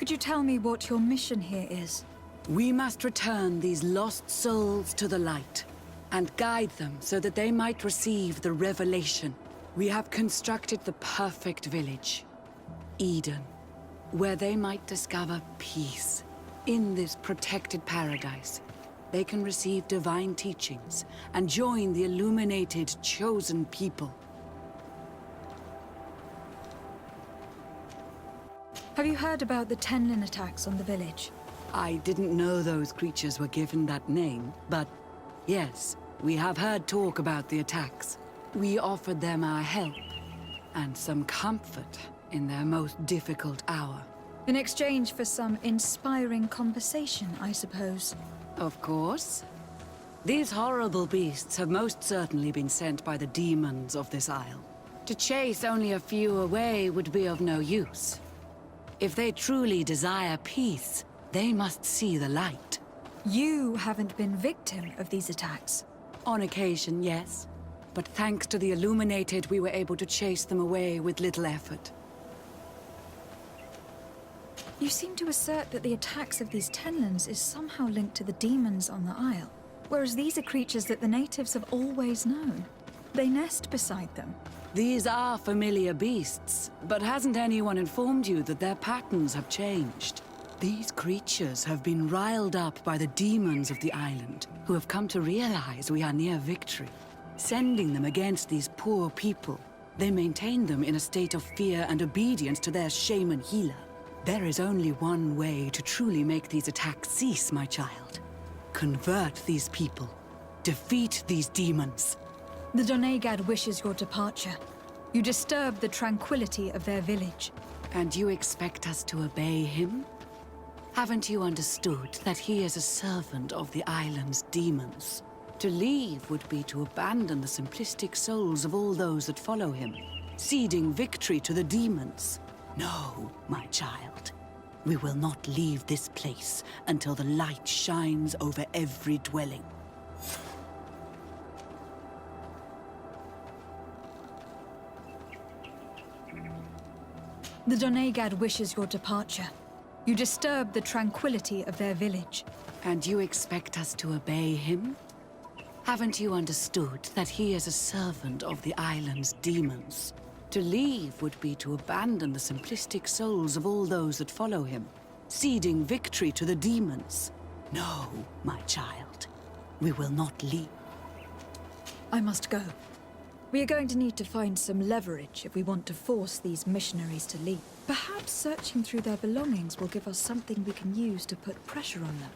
Could you tell me what your mission here is? We must return these lost souls to the light, and guide them so that they might receive the revelation. We have constructed the perfect village, Eden, where they might discover peace. In this protected paradise, they can receive divine teachings and join the illuminated, chosen people. Have you heard about the Tenlin attacks on the village? I didn't know those creatures were given that name, but yes, we have heard talk about the attacks. We offered them our help and some comfort in their most difficult hour. In exchange for some inspiring conversation, I suppose. Of course. These horrible beasts have most certainly been sent by the demons of this isle. To chase only a few away would be of no use. If they truly desire peace, they must see the light. You haven't been victim of these attacks. On occasion, yes. But thanks to the Illuminated, we were able to chase them away with little effort. You seem to assert that the attacks of these Tenlins is somehow linked to the demons on the Isle, whereas these are creatures that the natives have always known. They nest beside them. These are familiar beasts, but hasn't anyone informed you that their patterns have changed? These creatures have been riled up by the demons of the island, who have come to realize we are near victory. Sending them against these poor people, they maintain them in a state of fear and obedience to their shaman healer. There is only one way to truly make these attacks cease, my child. Convert these people. Defeat these demons. The Donegad wishes your departure. You disturb the tranquility of their village. And you expect us to obey him? Haven't you understood that he is a servant of the island's demons? To leave would be to abandon the simplistic souls of all those that follow him, ceding victory to the demons. No, my child. We will not leave this place until the light shines over every dwelling. The Donegad wishes your departure. You disturb the tranquility of their village. And you expect us to obey him? Haven't you understood that he is a servant of the island's demons? To leave would be to abandon the simplistic souls of all those that follow him, ceding victory to the demons. No, my child. We will not leave. I must go. We are going to need to find some leverage if we want to force these missionaries to leave. Perhaps searching through their belongings will give us something we can use to put pressure on them.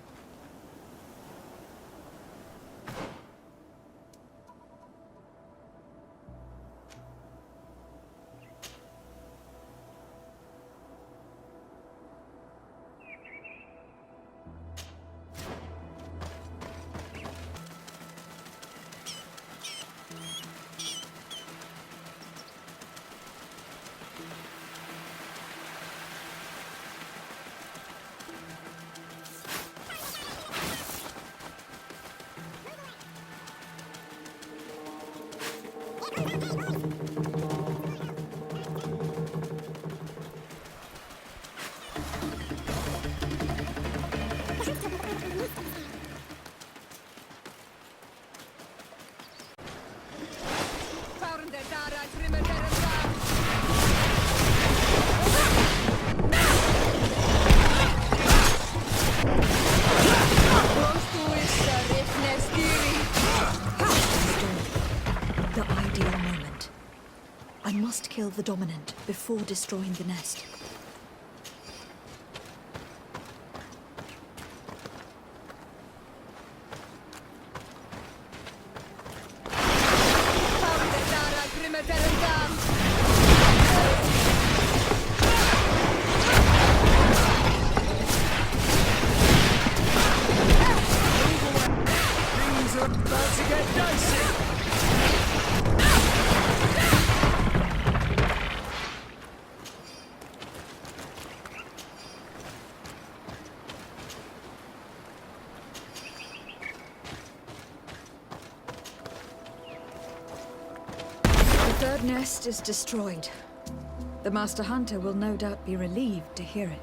The ideal moment. I must kill the dominant before destroying the nest. The third nest is destroyed. The Master Hunter will no doubt be relieved to hear it.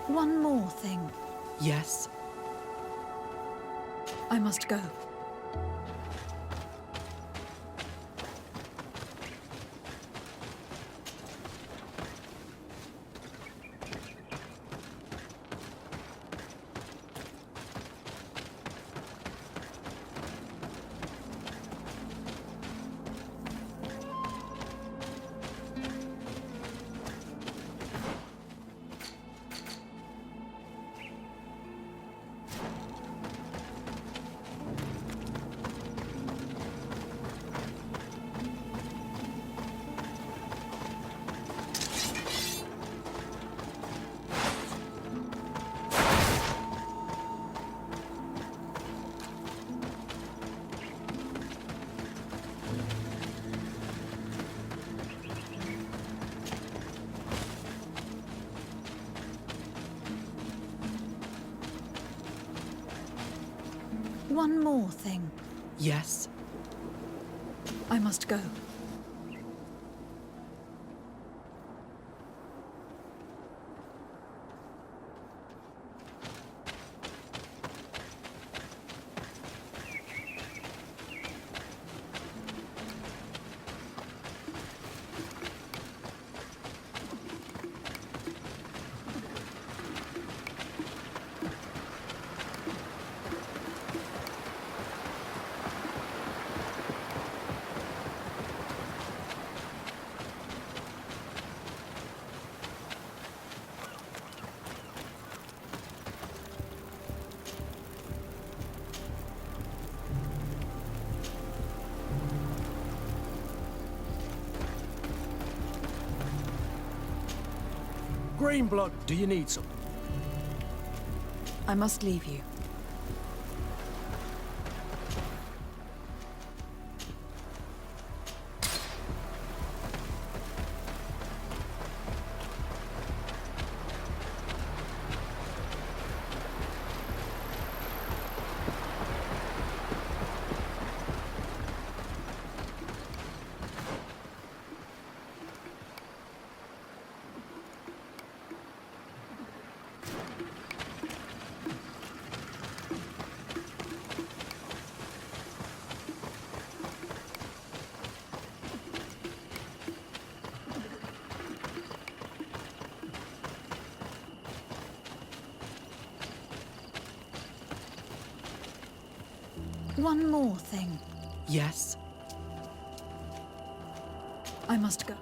One more thing. Yes? I must go. One more thing. Yes? I must go. Green blood, do you need some? I must leave you. One more thing. Yes? I must go.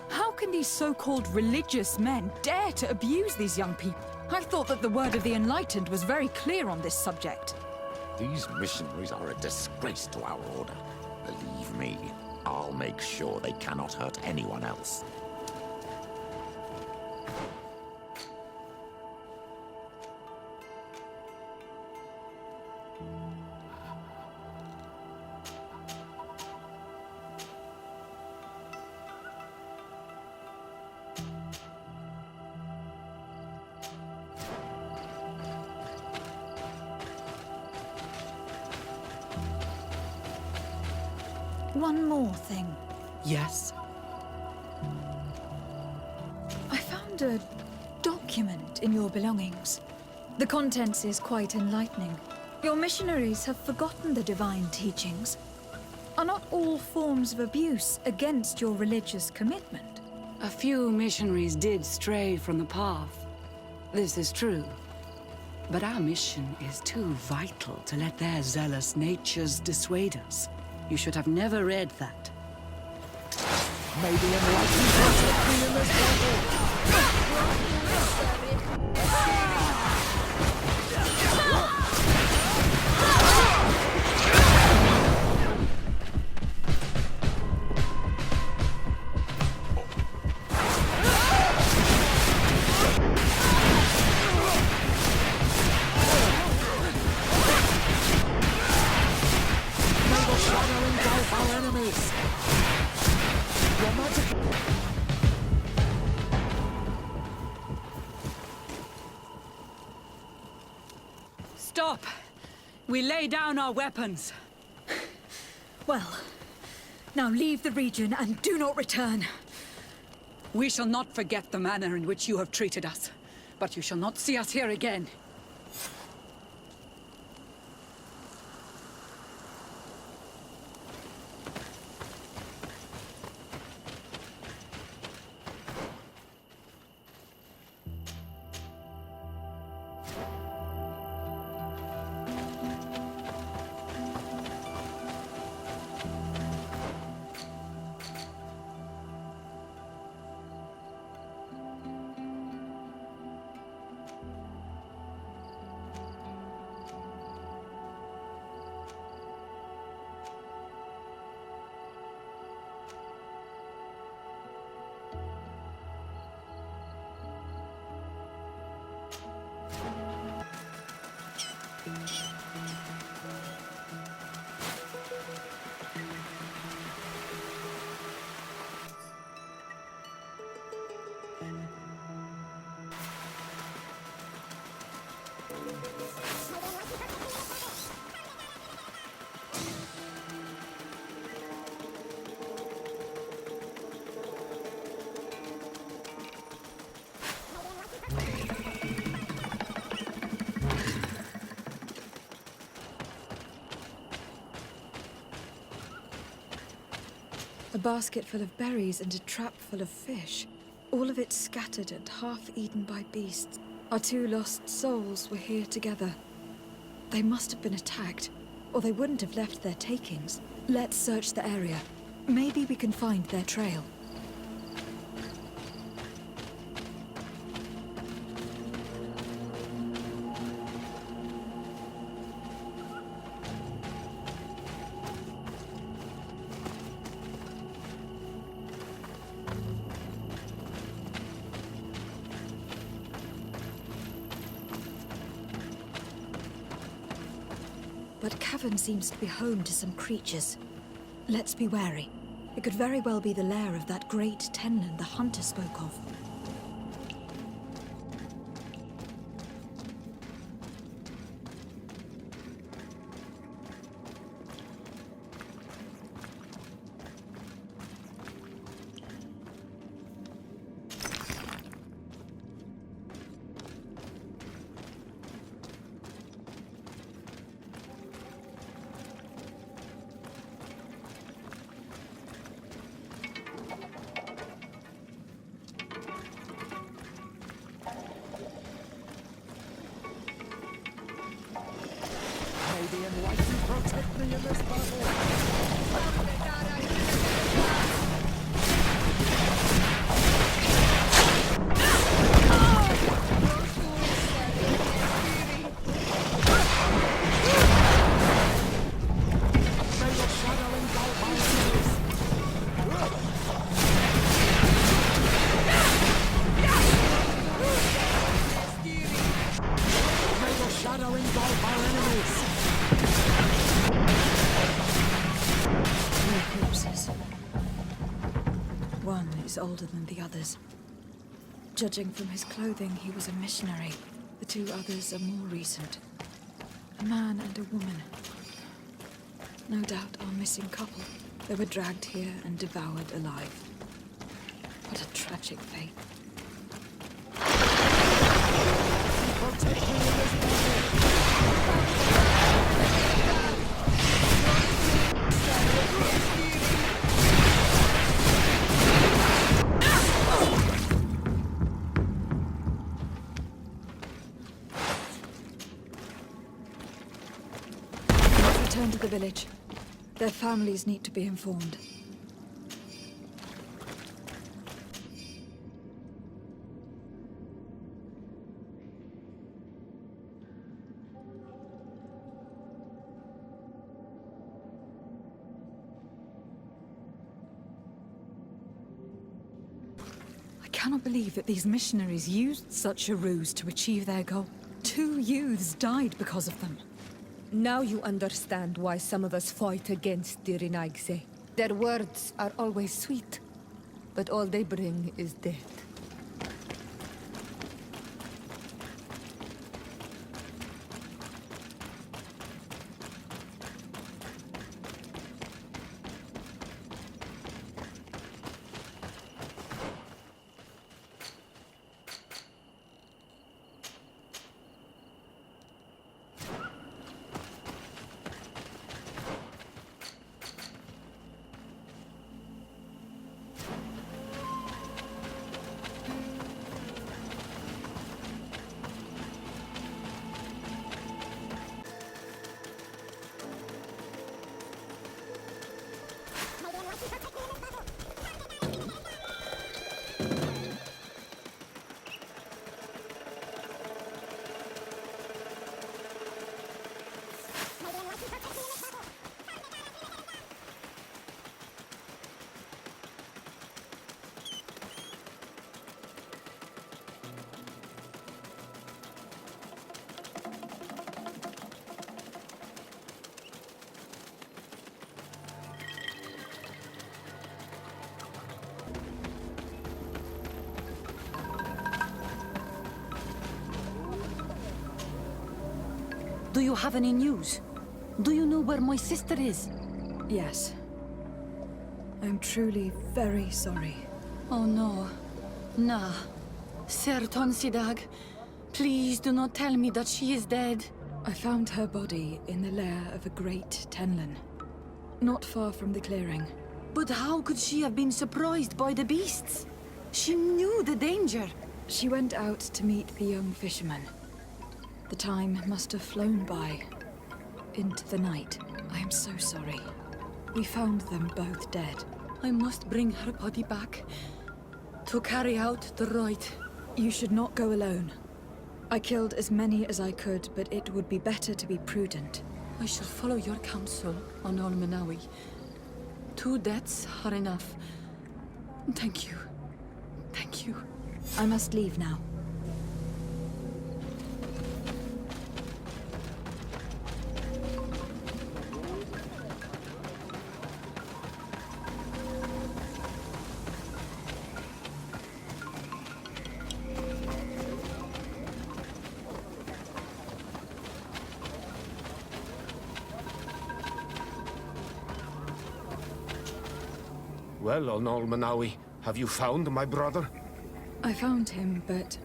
How can these so-called religious men dare to abuse these young people? I thought that the word of the Enlightened was very clear on this subject. These missionaries are a disgrace to our order. Believe me, I'll make sure they cannot hurt anyone else. One more thing. Yes? I found a document in your belongings. The contents is quite enlightening. Your missionaries have forgotten the divine teachings. Are not all forms of abuse against your religious commitment? A few missionaries did stray from the path. This is true. But our mission is too vital to let their zealous natures dissuade us. You should have never read that. May the enlightened protect me in this battle! May the shadow engulf our enemies! Your magic... Stop! We lay down our weapons. Well, now leave the region and do not return. We shall not forget the manner in which you have treated us, but you shall not see us here again. A basket full of berries and a trap full of fish. All of it scattered and half eaten by beasts. Our two lost souls were here together. They must have been attacked, or they wouldn't have left their takings. Let's search the area. Maybe we can find their trail. But cavern seems to be home to some creatures. Let's be wary. It could very well be the lair of that great Tenlin the hunter spoke of. May the enlightened protect me in this battle! May the shadow engulf our enemies! May the shadow engulf our enemies! Three corpses. One is older than the others. Judging from his clothing, he was a missionary. The two others are more recent. A man and a woman. No doubt our missing couple. They were dragged here and devoured alive. What a tragic fate. Protect me in this battle! We must return to the village. Their families need to be informed. I cannot believe that these missionaries used such a ruse to achieve their goal. 2 youths died because of them. Now you understand why some of us fight against the Renaigse. Their words are always sweet, but all they bring is death. Do you have any news? Do you know where my sister is? Yes. I'm truly very sorry. Oh no. Nah. Ser Tonsidag, please do not tell me that she is dead. I found her body in the lair of a great Tenlin, not far from the clearing. But how could she have been surprised by the beasts? She knew the danger. She went out to meet the young fisherman. The time must have flown by, into the night. I am so sorry. We found them both dead. I must bring her body back to carry out the rite. You should not go alone. I killed as many as I could, but it would be better to be prudent. I shall follow your counsel on Olmenawi. 2 deaths are enough. Thank you. Thank you. I must leave now. Well, Onol Manawi, have you found my brother? I found him, but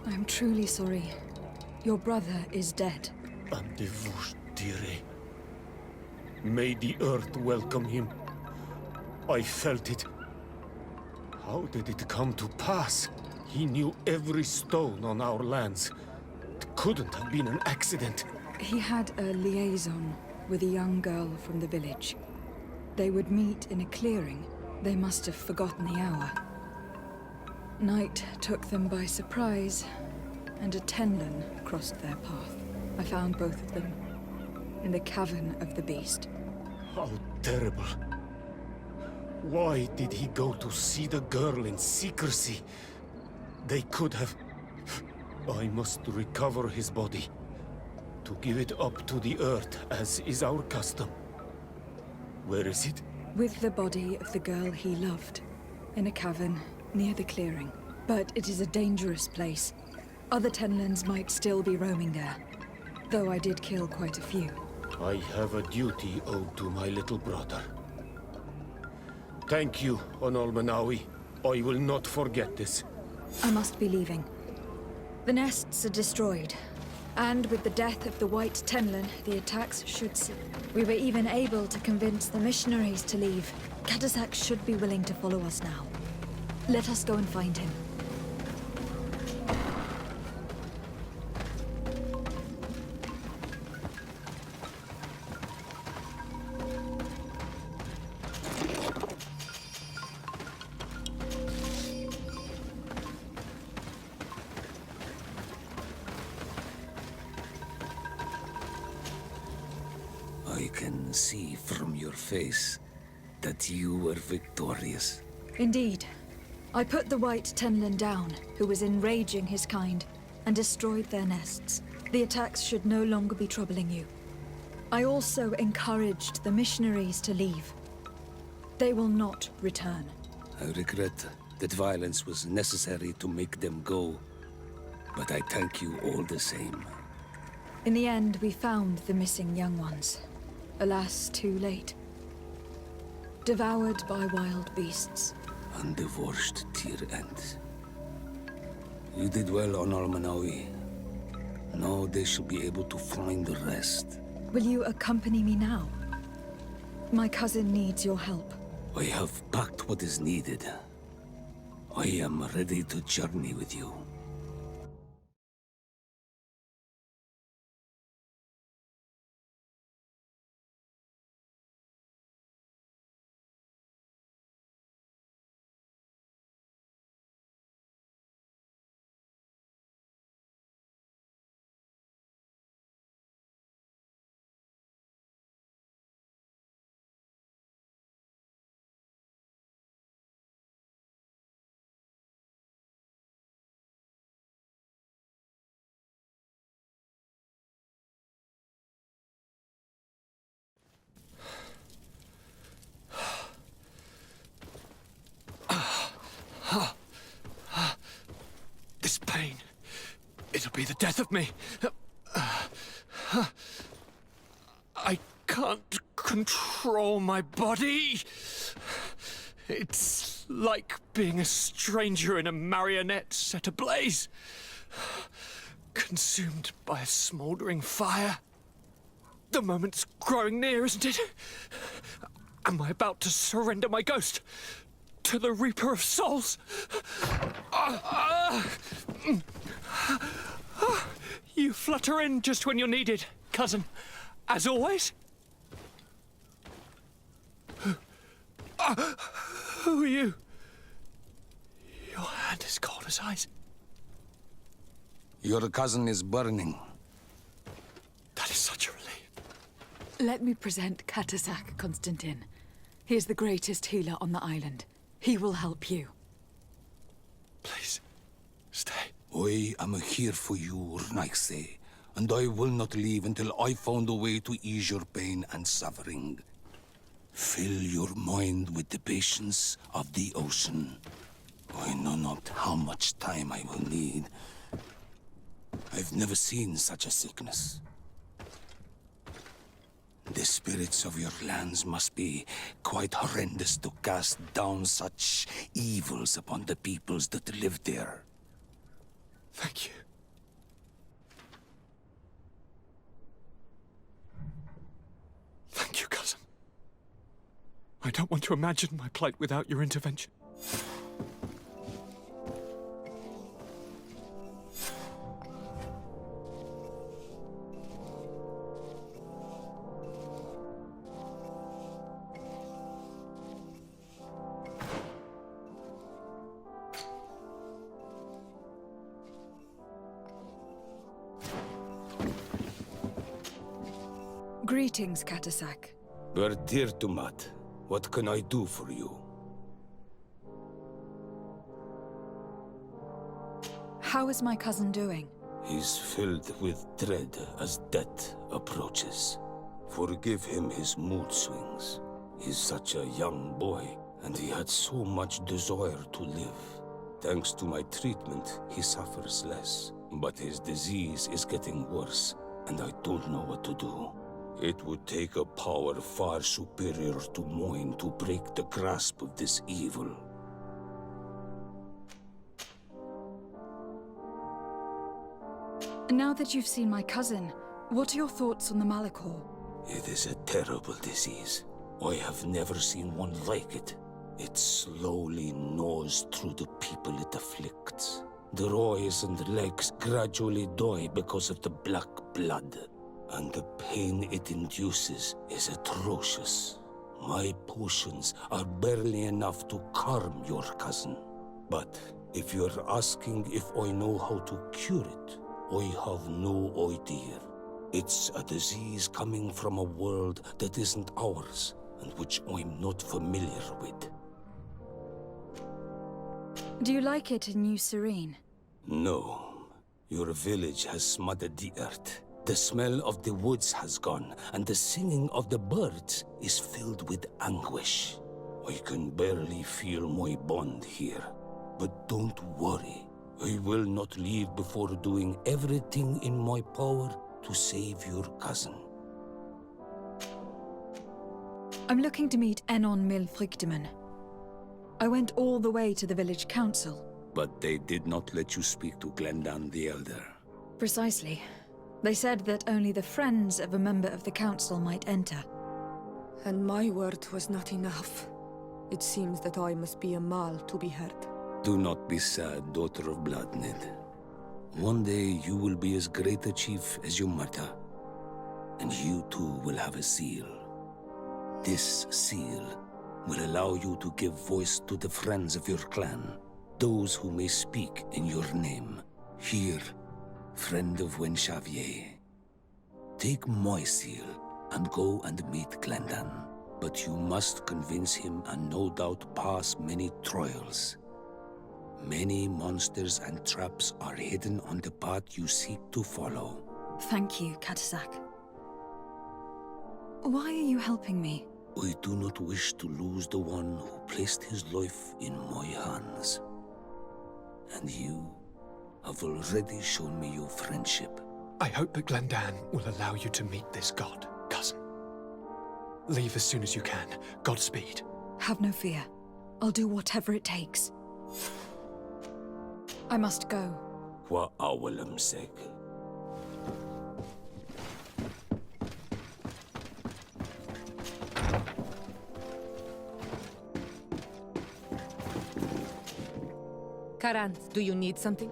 I'm truly sorry. Your brother is dead. Andevush dire. May the earth welcome him. I felt it. How did it come to pass? He knew every stone on our lands. It couldn't have been an accident. He had a liaison with a young girl from the village. They would meet in a clearing. They must have forgotten the hour. Night took them by surprise, and a Tenlin crossed their path. I found both of them in the cavern of the beast. How terrible. Why did he go to see the girl in secrecy? They could have... I must recover his body. To give it up to the earth, as is our custom. Where is it? With the body of the girl he loved, in a cavern near the clearing. But it is a dangerous place. Other Tenlins might still be roaming there, though I did kill quite a few. I have a duty owed to my little brother. Thank you, Onolmanawi. I will not forget this. I must be leaving. The nests are destroyed. And with the death of the White Tenlin, the attacks should cease. We were even able to convince the missionaries to leave. Katasak should be willing to follow us now. Let us go and find him. I can see from your face that you were victorious. Indeed. I put the White Tenlin down, who was enraging his kind, and destroyed their nests. The attacks should no longer be troubling you. I also encouraged the missionaries to leave. They will not return. I regret that violence was necessary to make them go, but I thank you all the same. In the end, we found the missing young ones. Alas, too late. Devoured by wild beasts. Undivorced to your end. You did well on Almanawi. Now they shall be able to find the rest. Will you accompany me now? My cousin needs your help. I have packed what is needed. I am ready to journey with you. This pain, it'll be the death of me. I can't control my body. It's like being a stranger in a marionette set ablaze. Consumed by a smouldering fire. The moment's growing near, isn't it? Am I about to surrender my ghost to the Reaper of Souls? You flutter in just when you're needed, cousin. As always. Who are you? Your hand is cold as ice. Your cousin is burning. That is such a relief. Let me present Katasak, Constantin. He is the greatest healer on the island. He will help you. Please, stay. I am here for you, Rnaigse, and I will not leave until I found a way to ease your pain and suffering. Fill your mind with the patience of the ocean. I know not how much time I will need. I've never seen such a sickness. The spirits of your lands must be quite horrendous to cast down such evils upon the peoples that live there. Thank you. Thank you, cousin. I don't want to imagine my plight without your intervention. Greetings, Katasak. Bertirtumat, what can I do for you? How is my cousin doing? He's filled with dread as death approaches. Forgive him his mood swings. He's such a young boy, and he had so much desire to live. Thanks to my treatment, he suffers less. But his disease is getting worse, and I don't know what to do. It would take a power far superior to mine to break the grasp of this evil. Now that you've seen my cousin, what are your thoughts on the Malachor? It is a terrible disease. I have never seen one like it. It slowly gnaws through the people it afflicts. Their eyes and legs gradually die because of the black blood. And the pain it induces is atrocious. My potions are barely enough to calm your cousin. But if you're asking if I know how to cure it, I have no idea. It's a disease coming from a world that isn't ours, and which I'm not familiar with. Do you like it in New Serene? No. Your village has smothered the earth. The smell of the woods has gone, and the singing of the birds is filled with anguish. I can barely feel my bond here. But don't worry. I will not leave before doing everything in my power to save your cousin. I'm looking to meet Enon Milfrichtemann. I went all the way to the village council. But they did not let you speak to Glendan the Elder. Precisely. They said that only the friends of a member of the council might enter. And my word was not enough. It seems that I must be a Mal to be heard. Do not be sad, daughter of Bloodnid. One day you will be as great a chief as your mother. And you too will have a seal. This seal will allow you to give voice to the friends of your clan, those who may speak in your name. Here, friend of Wenxavier. Take my seal and go and meet Glendan. But you must convince him and no doubt pass many trials. Many monsters and traps are hidden on the path you seek to follow. Thank you, Katasak. Why are you helping me? I do not wish to lose the one who placed his life in my hands. And you have already shown me your friendship. I hope that Glendan will allow you to meet this god, cousin. Leave as soon as you can. Godspeed. Have no fear. I'll do whatever it takes. I must go. For Awalam's sake. Karanth, do you need something?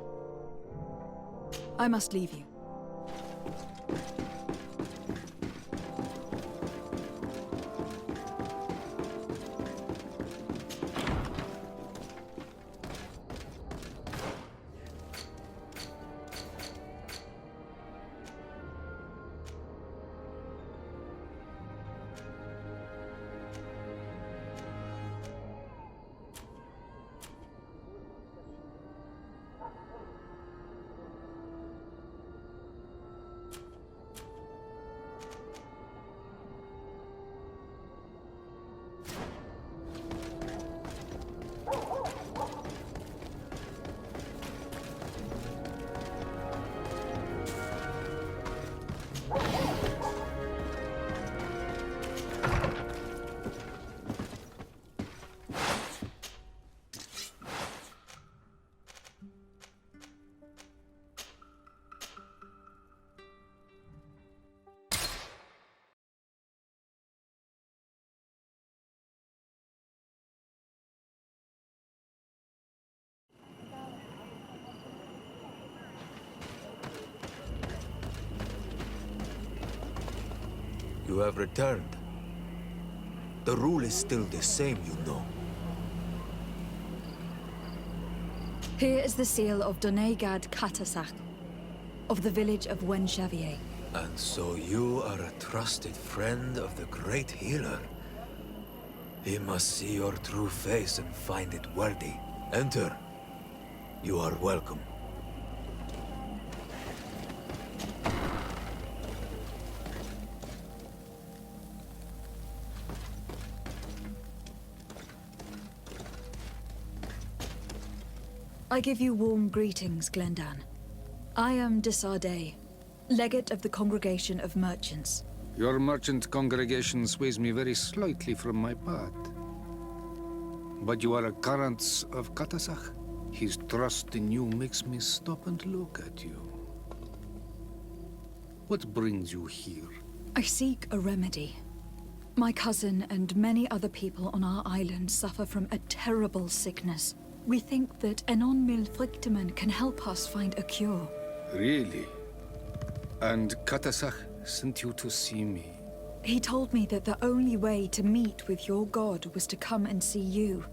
I must leave you. You have returned. The rule is still the same, you know. Here is the seal of Donegad Katasak, of the village of Wenxavier. And so you are a trusted friend of the great healer. He must see your true face and find it worthy. Enter. You are welcome. I give you warm greetings, Glendan. I am Desardet, legate of the Congregation of Merchants. Your merchant congregation sways me very slightly from my path. But you are a current of Katasach. His trust in you makes me stop and look at you. What brings you here? I seek a remedy. My cousin and many other people on our island suffer from a terrible sickness. We think that Enon Milfrichteman can help us find a cure. Really? And Katasach sent you to see me? He told me that the only way to meet with your god was to come and see you.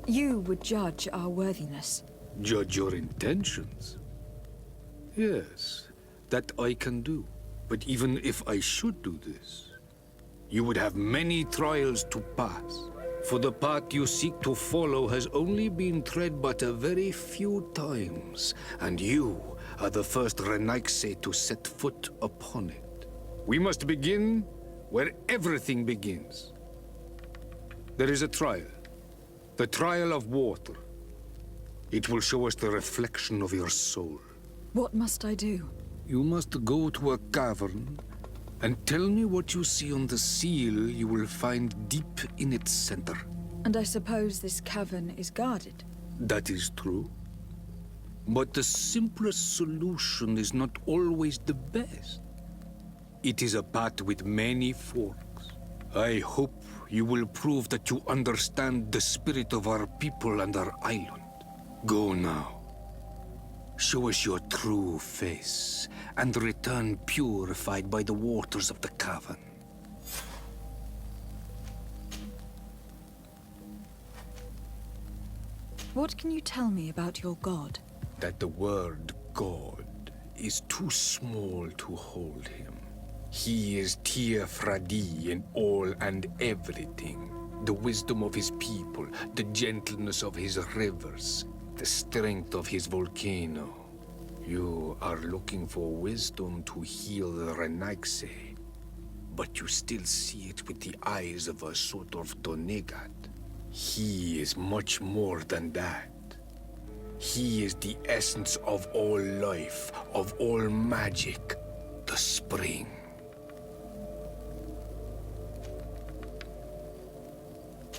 You would judge our worthiness. Judge your intentions? Yes, that I can do. But even if I should do this, you would have many trials to pass. For the path you seek to follow has only been tread but a very few times, and you are the first Renaigse to set foot upon it. We must begin where everything begins. There is a trial. The trial of water. It will show us the reflection of your soul. What must I do? You must go to a cavern and tell me what you see on the seal you will find deep in its center. And I suppose this cavern is guarded? That is true. But the simplest solution is not always the best. It is a path with many forks. I hope you will prove that you understand the spirit of our people and our island. Go now. Show us your true face, and return purified by the waters of the cavern. What can you tell me about your god? That the word God is too small to hold him. He is Tia Fradi in all and everything. The wisdom of his people, the gentleness of his rivers, the strength of his volcano. You are looking for wisdom to heal the Renaigse, but you still see it with the eyes of a sort of Donegat. He is much more than that. He is the essence of all life, of all magic, the spring.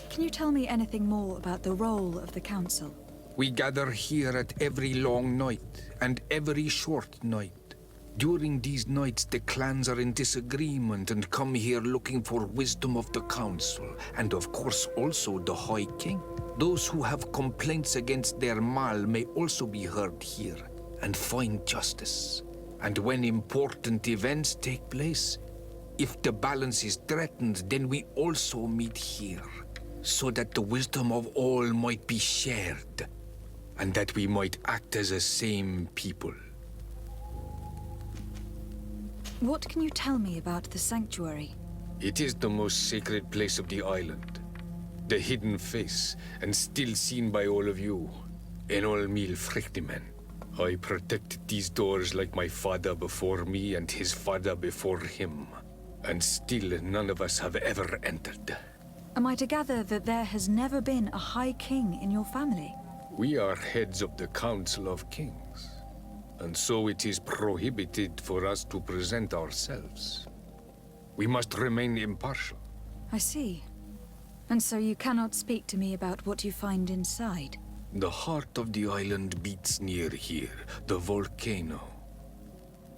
Can you tell me anything more about the role of the council? We gather here at every long night and every short night. During these nights, the clans are in disagreement and come here looking for wisdom of the council, and of course also the High King. Those who have complaints against their Mal may also be heard here and find justice. And when important events take place, if the balance is threatened, then we also meet here, so that the wisdom of all might be shared, and that we might act as a same people. What can you tell me about the sanctuary? It is the most sacred place of the island. The hidden face, and still seen by all of you. Enol Mil Frichteman. I protected these doors like my father before me and his father before him. And still none of us have ever entered. Am I to gather that there has never been a High King in your family? We are heads of the Council of Kings. And so it is prohibited for us to present ourselves. We must remain impartial. I see. And so you cannot speak to me about what you find inside? The heart of the island beats near here, the volcano.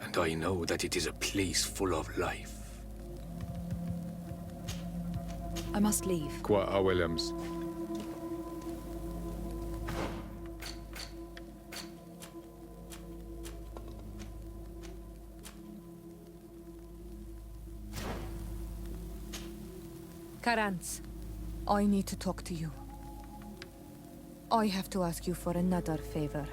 And I know that it is a place full of life. I must leave. Qua Awelems. Karantz, I need to talk to you. I have to ask you for another favor.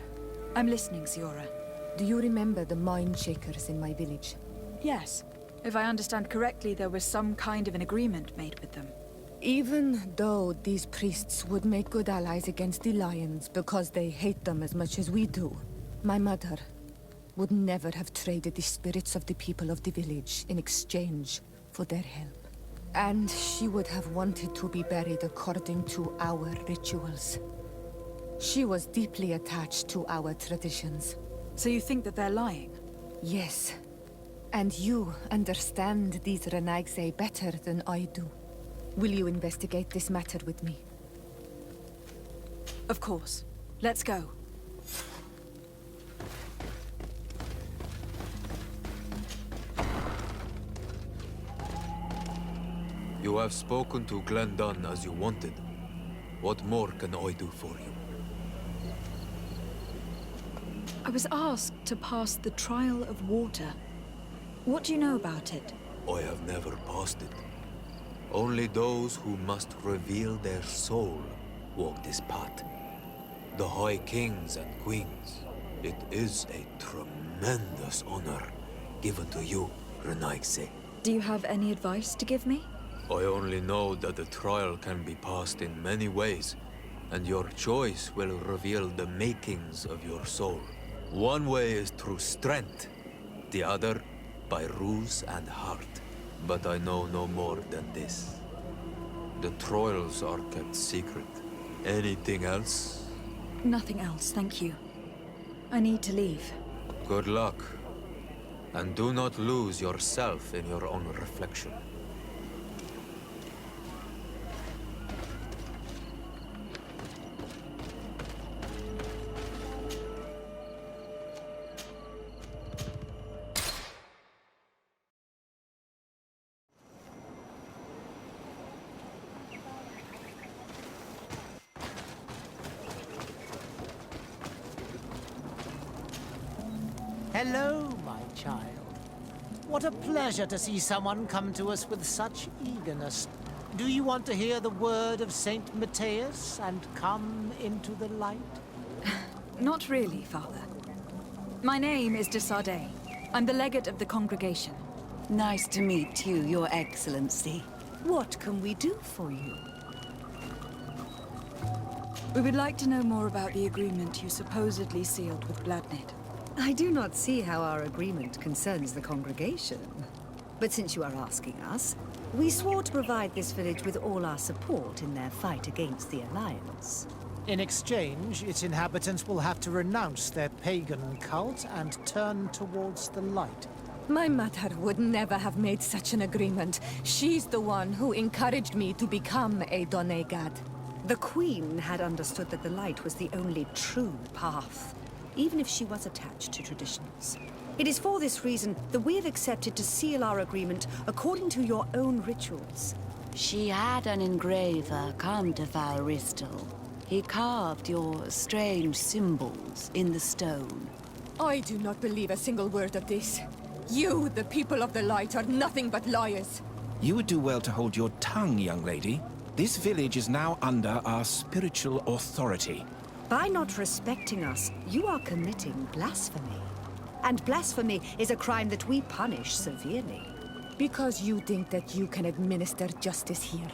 I'm listening, Siora. Do you remember the mind shakers in my village? Yes. If I understand correctly, there was some kind of an agreement made with them. Even though these priests would make good allies against the Lions because they hate them as much as we do, my mother would never have traded the spirits of the people of the village in exchange for their help. And she would have wanted to be buried according to our rituals. She was deeply attached to our traditions. So you think that they're lying? Yes. And you understand these Renaigse better than I do. Will you investigate this matter with me? Of course. Let's go. You have spoken to Glendon as you wanted. What more can I do for you? I was asked to pass the trial of water. What do you know about it? I have never passed it. Only those who must reveal their soul walk this path. The High Kings and Queens. It is a tremendous honor given to you, Renaigse. Do you have any advice to give me? I only know that the trial can be passed in many ways, and your choice will reveal the makings of your soul. One way is through strength, the other by ruse and heart. But I know no more than this. The trials are kept secret. Anything else? Nothing else, thank you. I need to leave. Good luck. And do not lose yourself in your own reflection. Hello, my child. What a pleasure to see someone come to us with such eagerness. Do you want to hear the word of Saint Matthias and come into the light? Not really, Father. My name is de Sardet. I'm the legate of the congregation. Nice to meet you, Your Excellency. What can we do for you? We would like to know more about the agreement you supposedly sealed with Bladnid. I do not see how our agreement concerns the congregation. But since you are asking us, we swore to provide this village with all our support in their fight against the Alliance. In exchange, its inhabitants will have to renounce their pagan cult and turn towards the light. My mother would never have made such an agreement. She's the one who encouraged me to become a Donegad. The Queen had understood that the light was the only true path, even if she was attached to traditions. It is for this reason that we have accepted to seal our agreement according to your own rituals. She had an engraver come to Val Ristal. He carved your strange symbols in the stone. I do not believe a single word of this. You, the people of the light, are nothing but liars. You would do well to hold your tongue, young lady. This village is now under our spiritual authority. By not respecting us, you are committing blasphemy. And blasphemy is a crime that we punish severely. Because you think that you can administer justice here.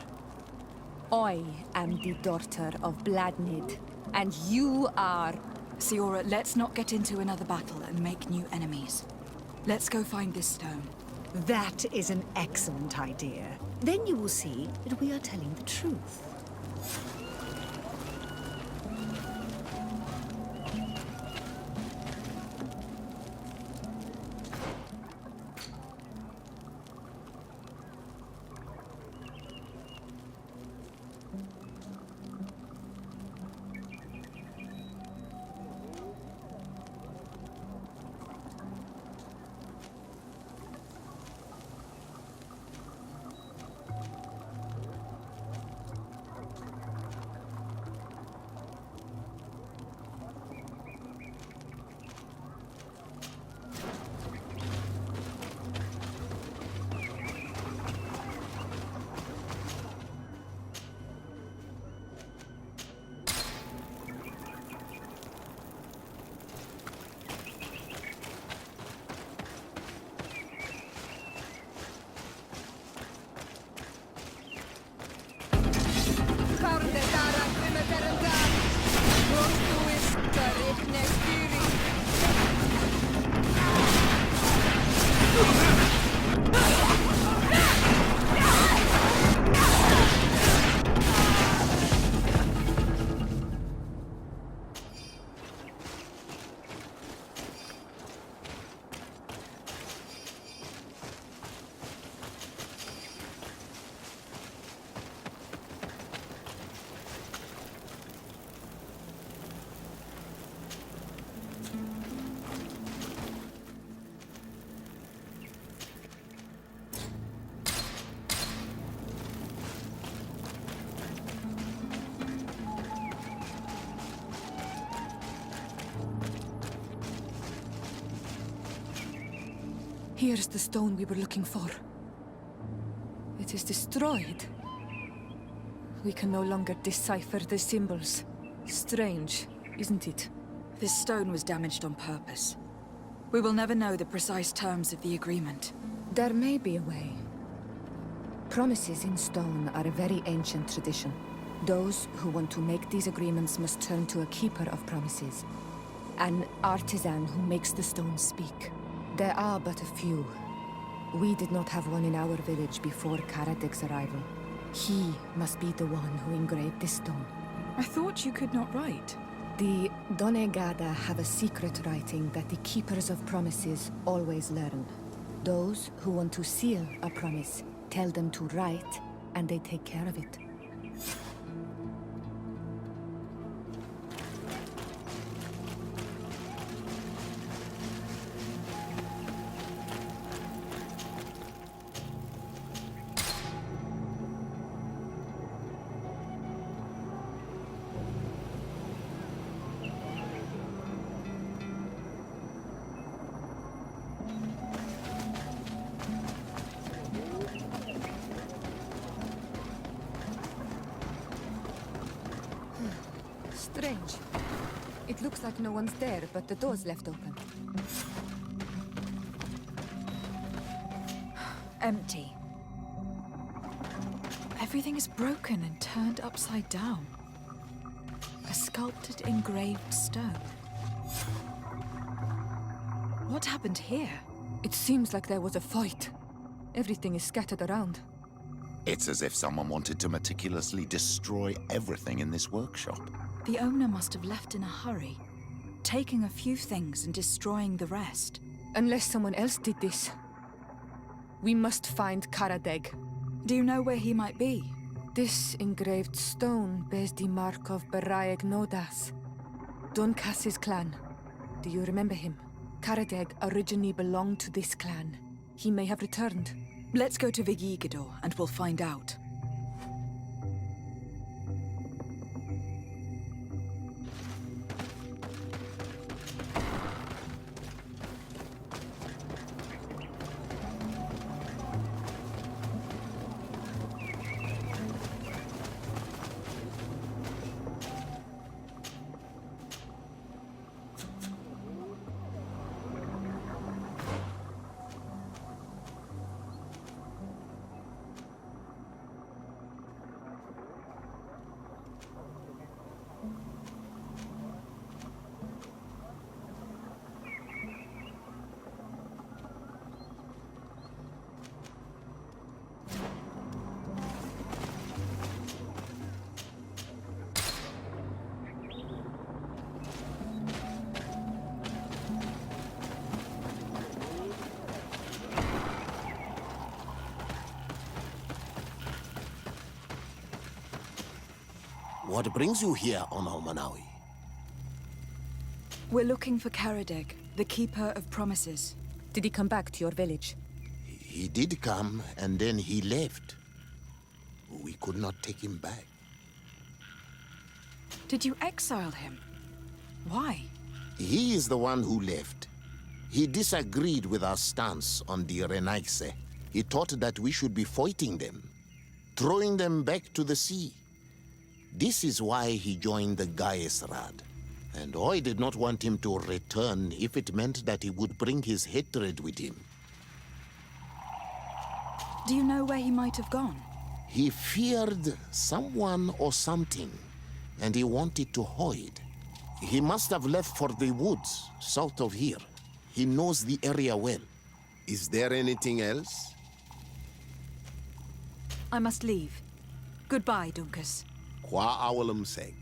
I am the daughter of Bladnid, and you are... Siora, let's not get into another battle and make new enemies. Let's go find this stone. That is an excellent idea. Then you will see that we are telling the truth. Here's the stone we were looking for. It is destroyed. We can no longer decipher the symbols. Strange, isn't it? This stone was damaged on purpose. We will never know the precise terms of the agreement. There may be a way. Promises in stone are a very ancient tradition. Those who want to make these agreements must turn to a keeper of promises. An artisan who makes the stones speak. There are but a few. We did not have one in our village before Karadek's arrival. He must be the one who engraved this stone. I thought you could not write. The Donegada have a secret writing that the keepers of promises always learn. Those who want to seal a promise tell them to write, and they take care of it. Strange. It looks like no one's there, but the door's left open. Empty. Everything is broken and turned upside down. A sculpted, engraved stone. What happened here? It seems like there was a fight. Everything is scattered around. It's as if someone wanted to meticulously destroy everything in this workshop. The owner must have left in a hurry, taking a few things and destroying the rest. Unless someone else did this. We must find Karadeg. Do you know where he might be? This engraved stone bears the mark of Baraeg Nodas, Donkas's clan. Do you remember him? Karadeg originally belonged to this clan. He may have returned. Let's go to Vigigador and we'll find out. What brings you here on Almanawi? We're looking for Karadeg, the Keeper of Promises. Did he come back to your village? He did come, and then he left. We could not take him back. Did you exile him? Why? He is the one who left. He disagreed with our stance on the Renaise. He thought that we should be fighting them, throwing them back to the sea. This is why he joined the Gaesrad. And I did not want him to return if it meant that he would bring his hatred with him. Do you know where he might have gone? He feared someone or something, and he wanted to hide. He must have left for the woods, south of here. He knows the area well. Is there anything else? I must leave. Goodbye, Dunkus. Qua awalum seg.